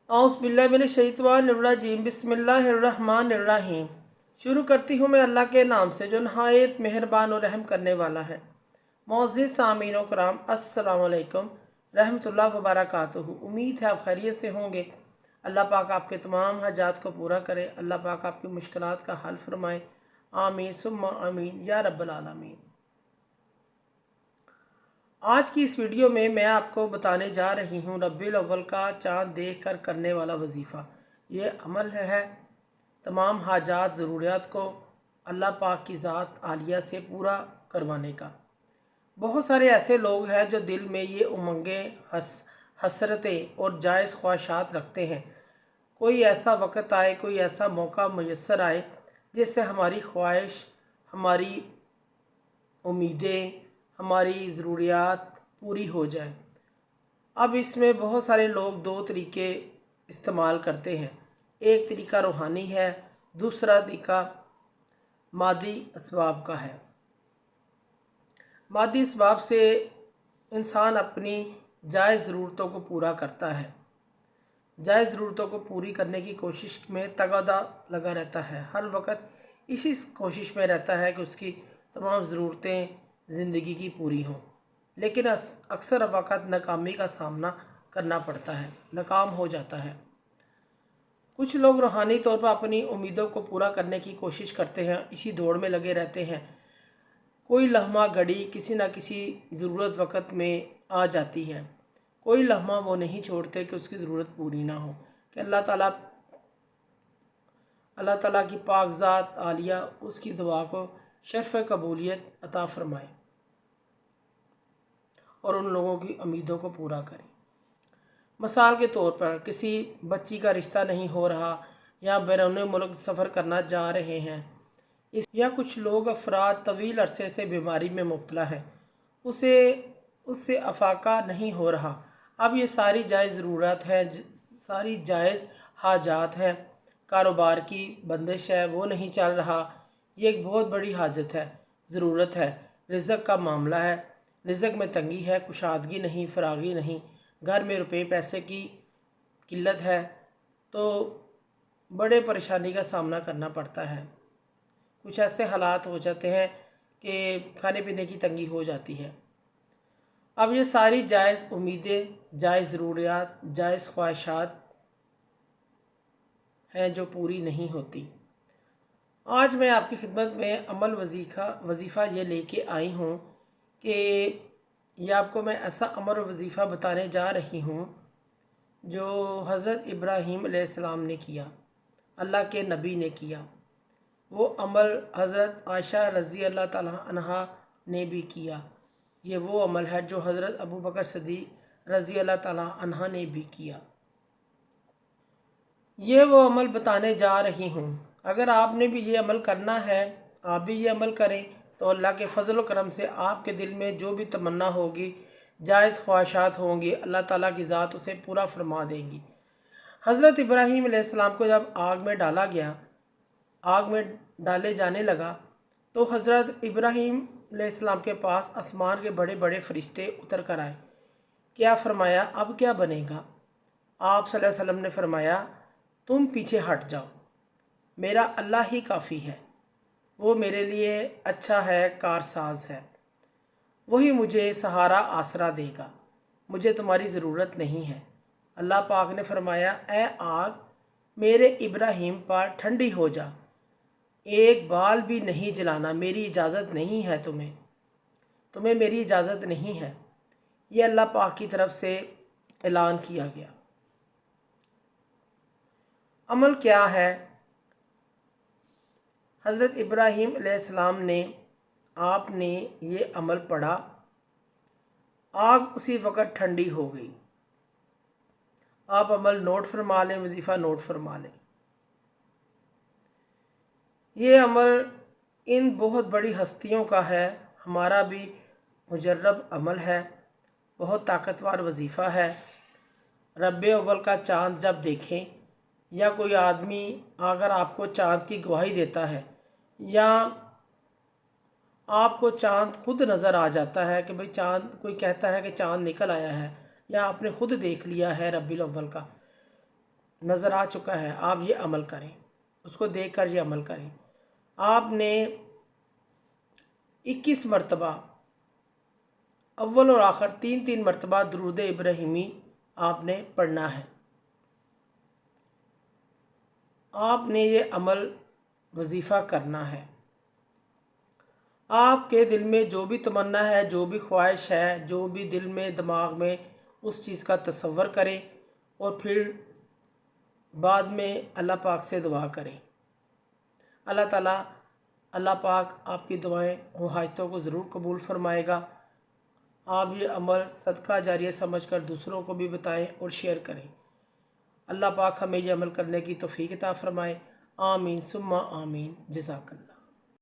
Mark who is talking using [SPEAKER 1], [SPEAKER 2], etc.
[SPEAKER 1] औज़ुबिल्लाहिमिनश्शैतानिर्रजीम बिस्मिल्लाहिर्रहमानिर्रहीम। शुरू करती हूँ मैं अल्लाह के नाम से जो नहायत मेहरबान और रहम करने वाला है। मोअज़्ज़िज़ सामीन व कराम, अस्सलामु अलैकुम रहमतुल्लाहि व बरकातुहू। उम्मीद है आप खैरियत से होंगे। अल्लाह पाक आपके तमाम हाजात को पूरा करे। अल्लाह पाक आपकी मुश्किलात का हल फरमाए। आमीन सुम्मा आमीन या रब्बल आलमीन। आज की इस वीडियो में मैं आपको बताने जा रही हूँ रबीउल अव्वल का चाँद देख कर करने वाला वजीफ़ा। ये अमल है तमाम हाजात ज़रूरियात को अल्लाह पाक की ज़ात आलिया से पूरा करवाने का। बहुत सारे ऐसे लोग हैं जो दिल में ये उमंगें, हसरतें और जायज़ ख्वाहिशात रखते हैं। कोई ऐसा वक्त आए, कोई ऐसा मौका मुयस्सर आए जिससे हमारी ख्वाहिश, हमारी उम्मीदें, हमारी ज़रूरियात पूरी हो जाए। अब इसमें बहुत सारे लोग दो तरीके इस्तेमाल करते हैं। एक तरीका रूहानी है, दूसरा तरीका मादी असबाब का है। मादी असबाब से इंसान अपनी जायज़ ज़रूरतों को पूरा करता है, जायज़ ज़रूरतों को पूरी करने की कोशिश में तगादा लगा रहता है। हर वक्त इसी कोशिश में रहता है कि उसकी तमाम ज़रूरतें ज़िंदगी की पूरी हों, लेकिन अक्सर वक़्त नाकामी का सामना करना पड़ता है, नाकाम हो जाता है। कुछ लोग रूहानी तौर पर अपनी उम्मीदों को पूरा करने की कोशिश करते हैं, इसी दौड़ में लगे रहते हैं। कोई लम्हा घड़ी किसी न किसी ज़रूरत वक़्त में आ जाती है, कोई लम्हा वो नहीं छोड़ते कि उसकी ज़रूरत पूरी ना हो। कि अल्लाह ताला की पाक ज़ात आलिया उसकी दुआ को शर्फ़ कबूलियत अता फ़रमाए और उन लोगों की उम्मीदों को पूरा करें। मिसाल के तौर पर किसी बच्ची का रिश्ता नहीं हो रहा या बैरून मुल्क सफ़र करना जा रहे हैं, या कुछ लोग अफराद तवील अरसे से बीमारी में मुब्तला है, उससे अफाका नहीं हो रहा। अब ये सारी जायज़ ज़रूरत है, सारी जायज़ हाजात हैं। कारोबार की बंदिश है, वो नहीं चल रहा, ये एक बहुत बड़ी हाजत है, ज़रूरत है। रिज़्क़ का मामला है, रिज़्क़ में तंगी है, कुशादगी नहीं, फरागी नहीं, घर में रुपए पैसे की किल्लत है, तो बड़े परेशानी का सामना करना पड़ता है। कुछ ऐसे हालात हो जाते हैं कि खाने पीने की तंगी हो जाती है। अब ये सारी जायज़ उम्मीदें, जायज़ ज़रूरियात, जायज़ ख्वाहिशात हैं जो पूरी नहीं होती। आज मैं आपकी खिदमत में अमल वजीफ़ा ये लेके आई हूँ कि ये आपको मैं ऐसा अमल वजीफ़ा बताने जा रही हूँ जो हज़रत इब्राहीम अलैहिस्सलाम ने किया, अल्लाह के नबी ने किया। वो अमल हज़रत आयशा रज़ी अल्लाह ताला अन्हा ने भी किया। ये वो अमल है जो हज़रत अबू बकर सिद्दीक़ रज़ी अल्लाह ताला अन्हा ने भी किया। ये वो अमल बताने जा रही हूँ। अगर आपने भी ये अमल करना है, आप भी ये अमल करें, तो अल्लाह के फ़ज़ल व करम से आपके दिल में जो भी तमन्ना होगी, जायज़ ख्वाहिशात होंगी, अल्लाह ताला की ज़ात उसे पूरा फरमा देंगी। हज़रत इब्राहीम अलैहिस्सलाम को जब आग में डाला गया, आग में डाले जाने लगा, तो हज़रत इब्राहीम अलैहिस्सलाम के पास आसमान के बड़े बड़े फरिश्ते उतर कर आए। क्या फ़रमाया, अब क्या बनेगा? आप सल्लल्लाहु अलैहि वसल्लम ने फ़रमाया, तुम पीछे हट जाओ, मेरा अल्लाह ही काफ़ी है, वो मेरे लिए अच्छा है, कारसाज है, वही मुझे सहारा आसरा देगा, मुझे तुम्हारी ज़रूरत नहीं है। अल्लाह पाक ने फ़रमाया, ए आग, मेरे इब्राहीम पर ठंडी हो जा, एक बाल भी नहीं जलाना, मेरी इजाज़त नहीं है, तुम्हें मेरी इजाज़त नहीं है। ये अल्लाह पाक की तरफ से ऐलान किया गया। अमल क्या है? हज़रत इब्राहीम अलैहिस्सलाम ने, आपने ये अमल पढ़ा, आग उसी वक़्त ठंडी हो गई। आप अमल नोट फरमा लें, वजीफ़ा नोट फरमा लें। ये अमल इन बहुत बड़ी हस्तियों का है, हमारा भी मुजर्रब अमल है, बहुत ताकतवर वजीफ़ा है। रबीउल अव्वल का चाँद जब देखें, या कोई आदमी अगर आपको चाँद की गवाही देता है, या आपको चाँद खुद नज़र आ जाता है कि भाई चाँद, कोई कहता है कि चाँद निकल आया है, या आपने खुद देख लिया है रबीउल अव्वल का, نظر آ چکا ہے، آپ یہ عمل کریں، اس کو دیکھ کر یہ عمل کریں۔ آپ نے 21 مرتبہ اول اور آخر 3 مرتبہ درود ابراہیمی آپ نے پڑھنا ہے۔ آپ نے یہ عمل وظیفہ کرنا ہے۔ آپ کے دل میں جو بھی تمنا ہے، جو بھی خواہش ہے، جو بھی دل میں دماغ میں اس چیز کا تصور کریں اور پھر بعد میں اللہ پاک سے دعا کریں۔ اللہ پاک آپ کی دعائیں و حاجتوں کو ضرور قبول فرمائے گا۔ آپ یہ عمل صدقہ جاریہ سمجھ کر دوسروں کو بھی بتائیں اور شیئر کریں۔ اللہ پاک ہمیں یہ عمل کرنے کی توفیق عطا فرمائے۔ آمین ثم آمین۔ جزاک اللہ۔